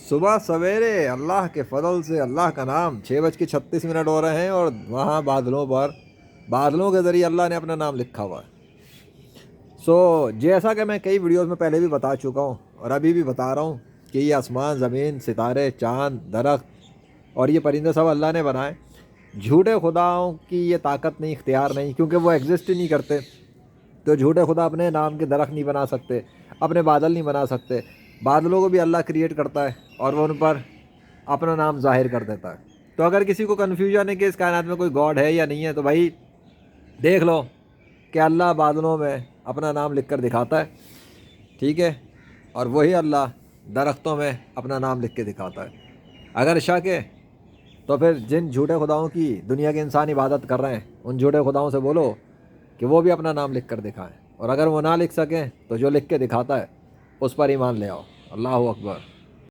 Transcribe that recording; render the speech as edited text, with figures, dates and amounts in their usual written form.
صبح سویرے اللہ کے فضل سے اللہ کا نام 6:36 ہو رہے ہیں، اور وہاں بادلوں پر، بادلوں کے ذریعے اللہ نے اپنا نام لکھا ہوا ہے۔ جیسا کہ میں کئی ویڈیوز میں پہلے بھی بتا چکا ہوں اور ابھی بھی بتا رہا ہوں کہ یہ آسمان، زمین، ستارے، چاند، درخت اور یہ پرندے سب اللہ نے بنائے۔ جھوٹے خداؤں کی یہ طاقت نہیں، اختیار نہیں، کیونکہ وہ ایگزسٹ ہی نہیں کرتے۔ تو جھوٹے خدا اپنے نام کے درخت نہیں بنا سکتے، اپنے بادل نہیں بنا سکتے۔ بادلوں کو بھی اللہ کریٹ کرتا ہے اور وہ ان پر اپنا نام ظاہر کر دیتا ہے۔ تو اگر کسی کو کنفیوژن ہے کہ اس کائنات میں کوئی گاڈ ہے یا نہیں ہے، تو بھائی دیکھ لو کہ اللہ بادلوں میں اپنا نام لکھ کر دکھاتا ہے، ٹھیک ہے، اور وہی اللہ درختوں میں اپنا نام لکھ کے دکھاتا ہے۔ اگر شک ہے تو پھر جن جھوٹے خداؤں کی دنیا کے انسان عبادت کر رہے ہیں، ان جھوٹے خداؤں سے بولو کہ وہ بھی اپنا نام لکھ کر دکھائیں، اور اگر وہ نہ لکھ سکیں تو جو لکھ کے دکھاتا ہے اس پر ایمان لے آؤ۔ اللہ اکبر۔